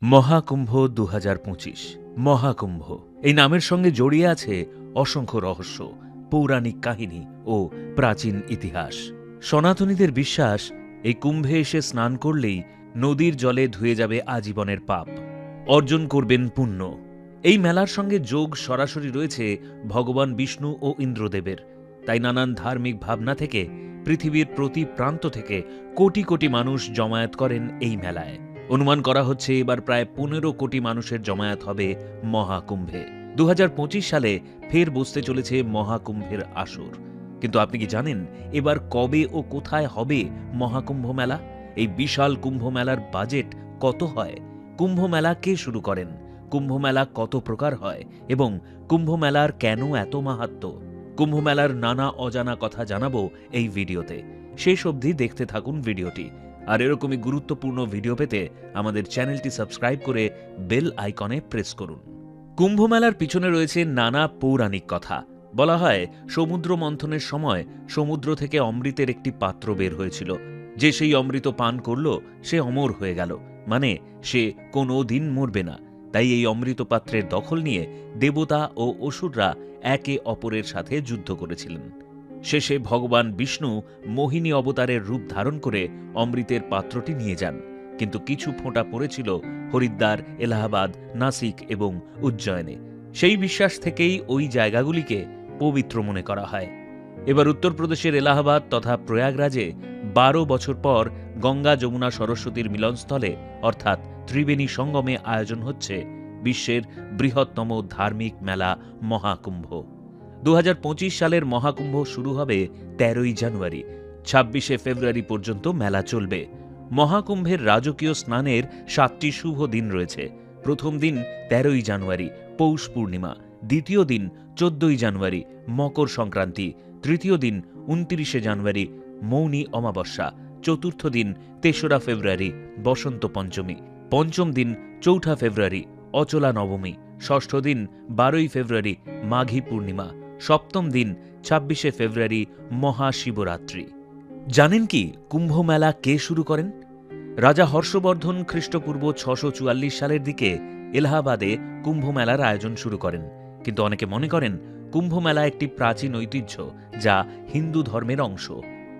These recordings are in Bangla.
মহাকুম্ভ ২০২৫। মহাকুম্ভ এই নামের সঙ্গে জড়িয়ে আছে অসংখ্য রহস্য, পৌরাণিক কাহিনী ও প্রাচীন ইতিহাস। সনাতনীদের বিশ্বাস, এই কুম্ভে এসে স্নান করলেই নদীর জলে ধুয়ে যাবে আজীবনের পাপ, অর্জন করবেন পুণ্য। এই মেলার সঙ্গে যোগ সরাসরি রয়েছে ভগবান বিষ্ণু ও ইন্দ্রদেবের। তাই নানান ধার্মিক ভাবনা থেকে পৃথিবীর প্রতি প্রান্ত থেকে কোটি কোটি মানুষ জমায়েত করেন এই মেলায়। অনুমান করা হচ্ছে এবার প্রায় ১৫ কোটি মানুষের জমায়েত হবে মহাকুম্ভে। ২০২৫ সালে ফের বসতে চলেছে মহাকুম্ভের আসর। কিন্তু আপনি কি জানেন এবার কবে ও কোথায় হবে মহাকুম্ভ মেলা? এই বিশাল কুম্ভ মেলার বাজেট কত হয়? কুম্ভ মেলা কে শুরু করেন? কুম্ভ মেলা কত প্রকার হয় এবং কুম্ভ মেলার কেন এত মাহাত্ম্য? কুম্ভ মেলার নানা অজানা কথা জানাবো এই ভিডিওতে। শেষ অবধি দেখতে থাকুন ভিডিওটি। আর এরকমই গুরুত্বপূর্ণ ভিডিও পেতে আমাদের চ্যানেলটি সাবস্ক্রাইব করে বেল আইকনে প্রেস করুন। কুম্ভ মেলার পিছনে রয়েছে নানা পৌরাণিক কথা। বলা হয় সমুদ্র মন্থনের সময় সমুদ্র থেকে অমৃতের একটি পাত্র বের হয়েছিল। যে সেই অমৃত পান করল সে অমর হয়ে গেল, মানে সে কোনো দিন মরবে না। তাই এই অমৃত পাত্রের দখল নিয়ে দেবতা ও অসুররা একে অপরের সাথে যুদ্ধ করেছিলেন। শেষে ভগবান বিষ্ণু মোহিনী অবতারের রূপ ধারণ করে অমৃতের পাত্রটি নিয়ে যান। কিন্তু কিছু ফোঁটা পড়েছিল হরিদ্বার, এলাহাবাদ, নাসিক এবং উজ্জয়নে। সেই বিশ্বাস থেকেই ওই জায়গাগুলিকে পবিত্র মনে করা হয়। এবার উত্তরপ্রদেশের এলাহাবাদ তথা প্রয়াগরাজে ১২ বছর পর গঙ্গা, যমুনা, সরস্বতীর মিলনস্থলে অর্থাৎ ত্রিবেণী সঙ্গমে আয়োজন হচ্ছে বিশ্বের বৃহত্তম ধার্মিক মেলা মহাকুম্ভ। ২০২৫ সালের মহাকুম্ভ শুরু হবে ১৩ই জানুয়ারি। ২৬শে ফেব্রুয়ারি পর্যন্ত মেলা চলবে। মহাকুম্ভের রাজকীয় স্নানের ৭টি শুভ দিন রয়েছে। প্রথম দিন ১৩ই জানুয়ারি, পৌষ পূর্ণিমা। দ্বিতীয় দিন ১৪ই জানুয়ারি, মকর সংক্রান্তি। তৃতীয় দিন ২৯শে জানুয়ারি, মৌনী অমাবস্যা। চতুর্থ দিন ৩রা ফেব্রুয়ারি, বসন্ত পঞ্চমী। পঞ্চম দিন ৪ঠা ফেব্রুয়ারি, অচলা নবমী। ষষ্ঠ দিন ১২ই ফেব্রুয়ারি, মাঘী পূর্ণিমা। সপ্তম দিন ২৬শে ফেব্রুয়ারি, মহাশিবরাত্রি। জানেন কি কুম্ভ মেলা কে শুরু করেন? রাজা হর্ষবর্ধন খ্রিস্টপূর্ব ৬৪৪ সালের দিকে এলাহাবাদে কুম্ভ মেলার আয়োজন শুরু করেন। কিন্তু অনেকে মনে করেন কুম্ভ মেলা একটি প্রাচীন ঐতিহ্য যা হিন্দু ধর্মের অংশ।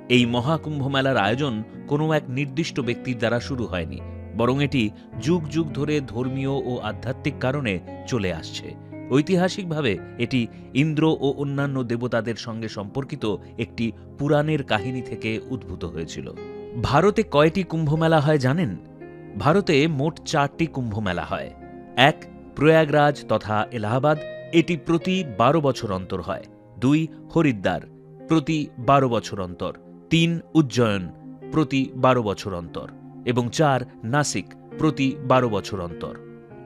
এই মহাকুম্ভ মেলার আয়োজন কোনো এক নির্দিষ্ট ব্যক্তির দ্বারা শুরু হয়নি, বরং এটি যুগ যুগ ধরে ধর্মীয় ও আধ্যাত্মিক কারণে চলে আসছে। ঐতিহাসিকভাবে এটি ইন্দ্র ও অন্যান্য দেবতাদের সঙ্গে সম্পর্কিত একটি পুরাণের কাহিনী থেকে উদ্ভূত হয়েছিল। ভারতে কয়টি কুম্ভ মেলা হয় জানেন? ভারতে মোট ৪টি কুম্ভ মেলা হয়। ১. প্রয়াগরাজ তথা এলাহাবাদ, এটি প্রতি ১২ বছর অন্তর হয়। ২. হরিদ্বার, প্রতি ১২ বছর অন্তর। ৩. উজ্জয়ন, প্রতি ১২ বছর অন্তর। এবং ৪. নাসিক, প্রতি ১২ বছর অন্তর।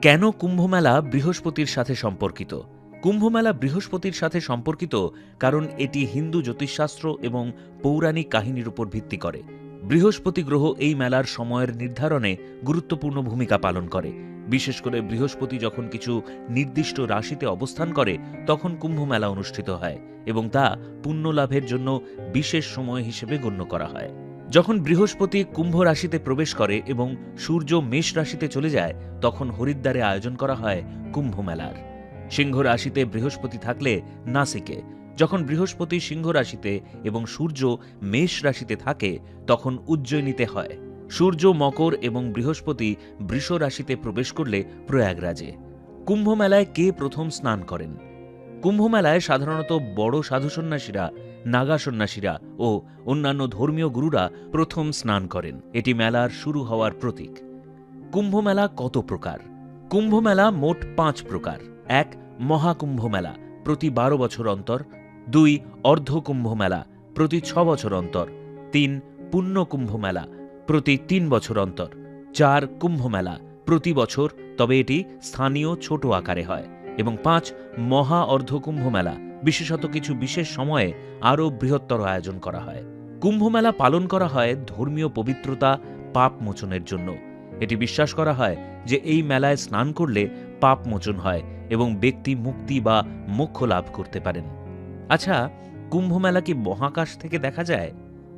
কেন কুম্ভমেলা বৃহস্পতির সাথে সম্পর্কিত? কুম্ভমেলা বৃহস্পতির সাথে সম্পর্কিত কারণ এটি হিন্দু জ্যোতিষশাস্ত্র এবং পৌরাণিক কাহিনীর উপর ভিত্তি করে। বৃহস্পতি গ্রহ এই মেলার সময়ের নির্ধারণে গুরুত্বপূর্ণ ভূমিকা পালন করে। বিশেষ করে বৃহস্পতি যখন কিছু নির্দিষ্ট রাশিতে অবস্থান করে তখন কুম্ভ মেলা অনুষ্ঠিত হয় এবং তা পুণ্য লাভের জন্য বিশেষ সময় হিসেবে গণ্য করা হয়। যখন বৃহস্পতি কুম্ভ রাশিতে প্রবেশ করে এবং সূর্য মেষ রাশিতে চলে যায় তখন হরিদ্বারে আয়োজন করা হয় কুম্ভ মেলার। সিংহ রাশিতে বৃহস্পতি থাকলে নাসিকে, যখন বৃহস্পতি সিংহ রাশিতে এবং সূর্য মেষ রাশিতে থাকে তখন উজ্জয়িনীতে হয়। সূর্য মকর এবং বৃহস্পতি বৃষ রাশিতে প্রবেশ করলে প্রয়াগরাজে। কুম্ভ মেলায় কে প্রথম স্নান করেন? কুম্ভ মেলায় সাধারণত বড় সাধু সন্ন্যাসীরা, নাগা সন্ন্যাসীরা ও অন্যান্য ধর্মীয় গুরুরা প্রথম স্নান করেন। এটি মেলার শুরু হওয়ার প্রতীক। কুম্ভ মেলা কত প্রকার? কুম্ভ মেলা মোট ৫ প্রকার। ১. মহাকুম্ভ মেলা, প্রতি ১২ বছর অন্তর। ২. অর্ধ কুম্ভ মেলা, প্রতি ৬ বছর অন্তর। ৩. পুণ্য কুম্ভ মেলা, প্রতি ৩ বছর অন্তর। ৪. কুম্ভ মেলা, প্রতি বছর, তবে এটি স্থানীয় ছোট আকারে হয়। এবং ৫. মহা অর্ধ কুম্ভ মেলা, বিশেষত কিছু বিশেষ সময়ে আরও বৃহত্তর আয়োজন করা হয়। কুম্ভ মেলা পালন করা হয় ধর্মীয় পবিত্রতা, পাপ মোচনের জন্য। এটি বিশ্বাস করা হয় যে এই মেলায় স্নান করলে পাপ মোচন হয় এবং ব্যক্তি মুক্তি বা মোক্ষ লাভ করতে পারেন। আচ্ছা, কুম্ভ মেলা কি মহাকাশ থেকে দেখা যায়?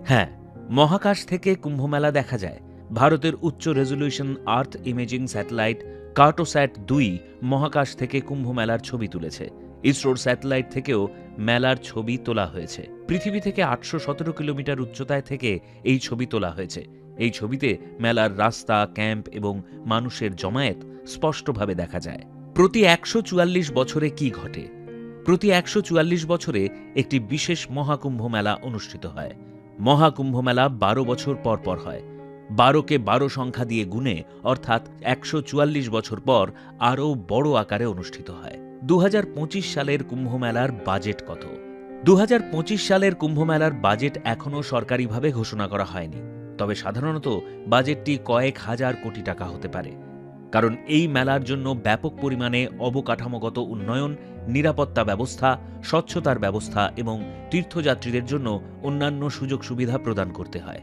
হ্যাঁ, মহাকাশ থেকে কুম্ভ মেলা দেখা যায়। ভারতের উচ্চ রেজলিউশন আর্থ ইমেজিং স্যাটেলাইট কার্টোস্যাট-2 মহাকাশ থেকে কুম্ভ মেলার ছবি তুলেছে। ইসরোর স্যাটেলাইট থেকেও মেলার ছবি তোলা হয়েছে। পৃথিবী থেকে 817 কিলোমিটার উচ্চতায় থেকে এই ছবি তোলা হয়েছে। এই ছবিতে মেলার রাস্তা, ক্যাম্প এবং মানুষের জমায়েত স্পষ্টভাবে দেখা যায়। প্রতি 144 বছরে কি ঘটে? প্রতি 144 বছরে একটি বিশেষ মহাকুম্ভ মেলা অনুষ্ঠিত হয়। মহাকুম্ভ মেলা 12 বছর পর পর হয়। 12কে 12 সংখ্যা দিয়ে গুণে অর্থাৎ 144 বছর পর আরও বড় আকারে অনুষ্ঠিত হয়। 2025 সালের কুম্ভ মেলার বাজেট কত? 2025 সালের কুম্ভ মেলার বাজেট এখনও সরকারিভাবে ঘোষণা করা হয়নি। তবে সাধারণত বাজেটটি কয়েক হাজার কোটি টাকা হতে পারে। কারণ এই মেলার জন্য ব্যাপক পরিমাণে অবকাঠামোগত উন্নয়ন, নিরাপত্তা ব্যবস্থা, স্বচ্ছতার ব্যবস্থা এবং তীর্থযাত্রীদের জন্য অন্যান্য সুযোগ সুবিধা প্রদান করতে হয়।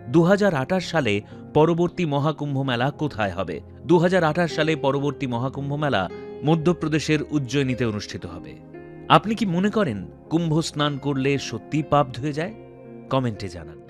2028 সালে পরবর্তী মহাকুম্ভ মেলা কোথায় হবে? 2028 সালে পরবর্তী মহাকুম্ভ মেলা মধ্যপ্রদেশের উজ্জয়িনীতে অনুষ্ঠিত হবে। আপনি কি মনে করেন কুম্ভ স্নান করলে সত্যি পাপ ধুয়ে যায়? কমেন্টে জানান।